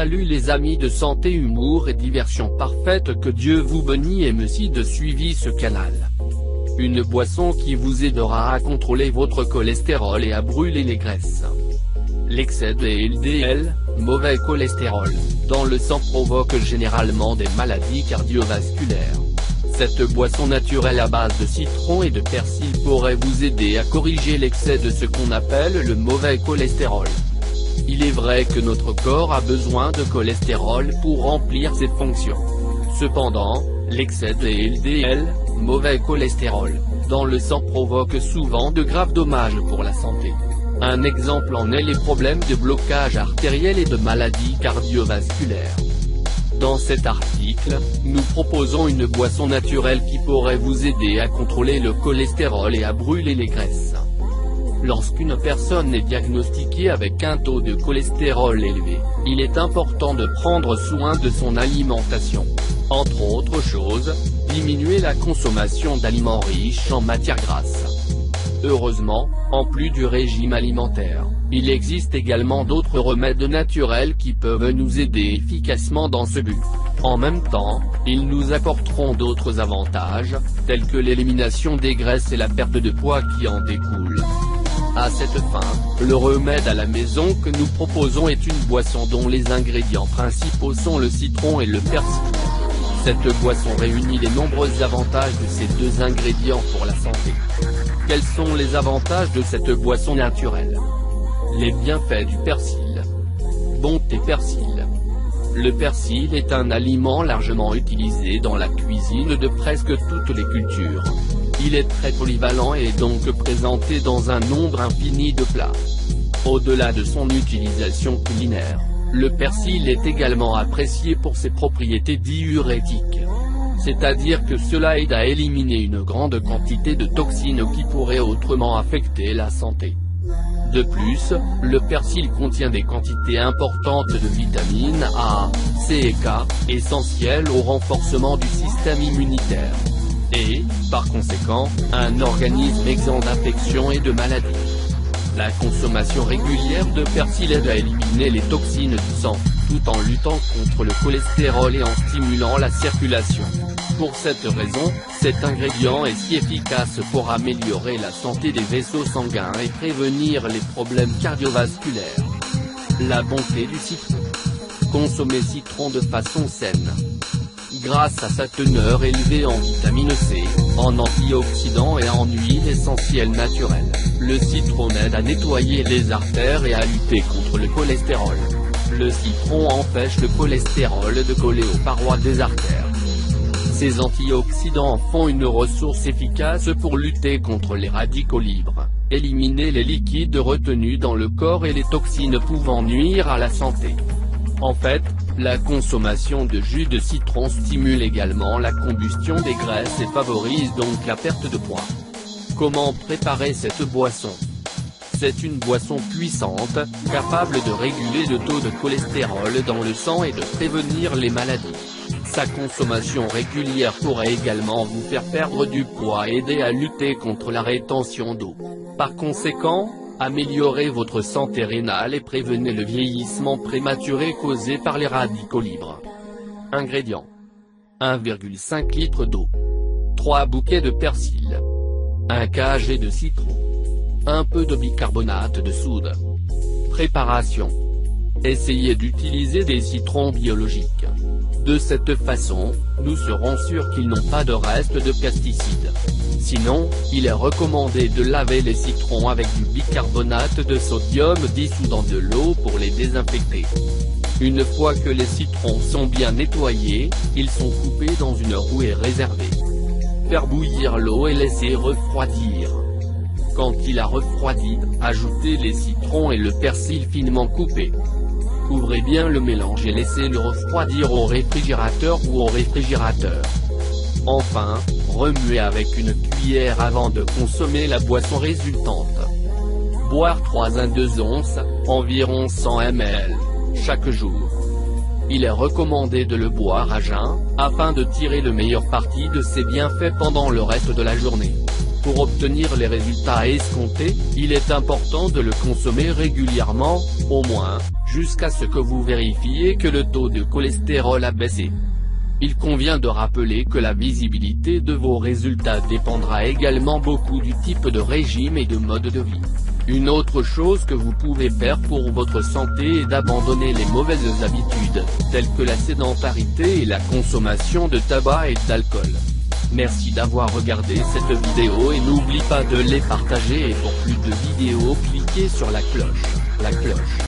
Salut les amis de santé, humour et diversion parfaite, que Dieu vous bénisse et merci de suivre ce canal. Une boisson qui vous aidera à contrôler votre cholestérol et à brûler les graisses. L'excès de LDL, mauvais cholestérol, dans le sang provoque généralement des maladies cardiovasculaires. Cette boisson naturelle à base de citron et de persil pourrait vous aider à corriger l'excès de ce qu'on appelle le mauvais cholestérol. Il est vrai que notre corps a besoin de cholestérol pour remplir ses fonctions. Cependant, l'excès de LDL, mauvais cholestérol, dans le sang provoque souvent de graves dommages pour la santé. Un exemple en est les problèmes de blocage artériel et de maladies cardiovasculaires. Dans cet article, nous proposons une boisson naturelle qui pourrait vous aider à contrôler le cholestérol et à brûler les graisses. Lorsqu'une personne est diagnostiquée avec un taux de cholestérol élevé, il est important de prendre soin de son alimentation. Entre autres choses, diminuer la consommation d'aliments riches en matières grasses. Heureusement, en plus du régime alimentaire, il existe également d'autres remèdes naturels qui peuvent nous aider efficacement dans ce but. En même temps, ils nous apporteront d'autres avantages, tels que l'élimination des graisses et la perte de poids qui en découle. À cette fin, le remède à la maison que nous proposons est une boisson dont les ingrédients principaux sont le citron et le persil. Cette boisson réunit les nombreux avantages de ces deux ingrédients pour la santé. Quels sont les avantages de cette boisson naturelle? Les bienfaits du persil. Bonté persil. Le persil est un aliment largement utilisé dans la cuisine de presque toutes les cultures. Il est très polyvalent et est donc présenté dans un nombre infini de plats. Au-delà de son utilisation culinaire, le persil est également apprécié pour ses propriétés diurétiques. C'est-à-dire que cela aide à éliminer une grande quantité de toxines qui pourraient autrement affecter la santé. De plus, le persil contient des quantités importantes de vitamines A, C et K, essentielles au renforcement du système immunitaire. Et, par conséquent, un organisme exempt d'infections et de maladies. La consommation régulière de persil aide à éliminer les toxines du sang, tout en luttant contre le cholestérol et en stimulant la circulation. Pour cette raison, cet ingrédient est si efficace pour améliorer la santé des vaisseaux sanguins et prévenir les problèmes cardiovasculaires. La bonté du citron. Consommer citron de façon saine. Grâce à sa teneur élevée en vitamine C, en antioxydants et en huile essentielle naturelle, le citron aide à nettoyer les artères et à lutter contre le cholestérol. Le citron empêche le cholestérol de coller aux parois des artères. Ces antioxydants font une ressource efficace pour lutter contre les radicaux libres, éliminer les liquides retenus dans le corps et les toxines pouvant nuire à la santé. En fait, la consommation de jus de citron stimule également la combustion des graisses et favorise donc la perte de poids. Comment préparer cette boisson? C'est une boisson puissante, capable de réguler le taux de cholestérol dans le sang et de prévenir les maladies. Sa consommation régulière pourrait également vous faire perdre du poids et aider à lutter contre la rétention d'eau. Par conséquent, améliorez votre santé rénale et prévenez le vieillissement prématuré causé par les radicaux libres. Ingrédients. 1,5 litre d'eau. 3 bouquets de persil. 1 kg de citron. Un peu de bicarbonate de soude. Préparation. Essayez d'utiliser des citrons biologiques. De cette façon, nous serons sûrs qu'ils n'ont pas de reste de pesticides. Sinon, il est recommandé de laver les citrons avec du bicarbonate de sodium dissous dans de l'eau pour les désinfecter. Une fois que les citrons sont bien nettoyés, ils sont coupés dans une roue et réservés. Faire bouillir l'eau et laisser refroidir. Quand il a refroidi, ajoutez les citrons et le persil finement coupé. Ouvrez bien le mélange et laissez-le refroidir au réfrigérateur ou au réfrigérateur. Enfin, remuez avec une cuillère avant de consommer la boisson résultante. Boire 3 onces, environ 100 ml, chaque jour. Il est recommandé de le boire à jeun, afin de tirer le meilleur parti de ses bienfaits pendant le reste de la journée. Pour obtenir les résultats escomptés, il est important de le consommer régulièrement, au moins, jusqu'à ce que vous vérifiez que le taux de cholestérol a baissé. Il convient de rappeler que la visibilité de vos résultats dépendra également beaucoup du type de régime et de mode de vie. Une autre chose que vous pouvez faire pour votre santé est d'abandonner les mauvaises habitudes, telles que la sédentarité et la consommation de tabac et d'alcool. Merci d'avoir regardé cette vidéo et n'oublie pas de les partager et pour plus de vidéos cliquez sur la cloche.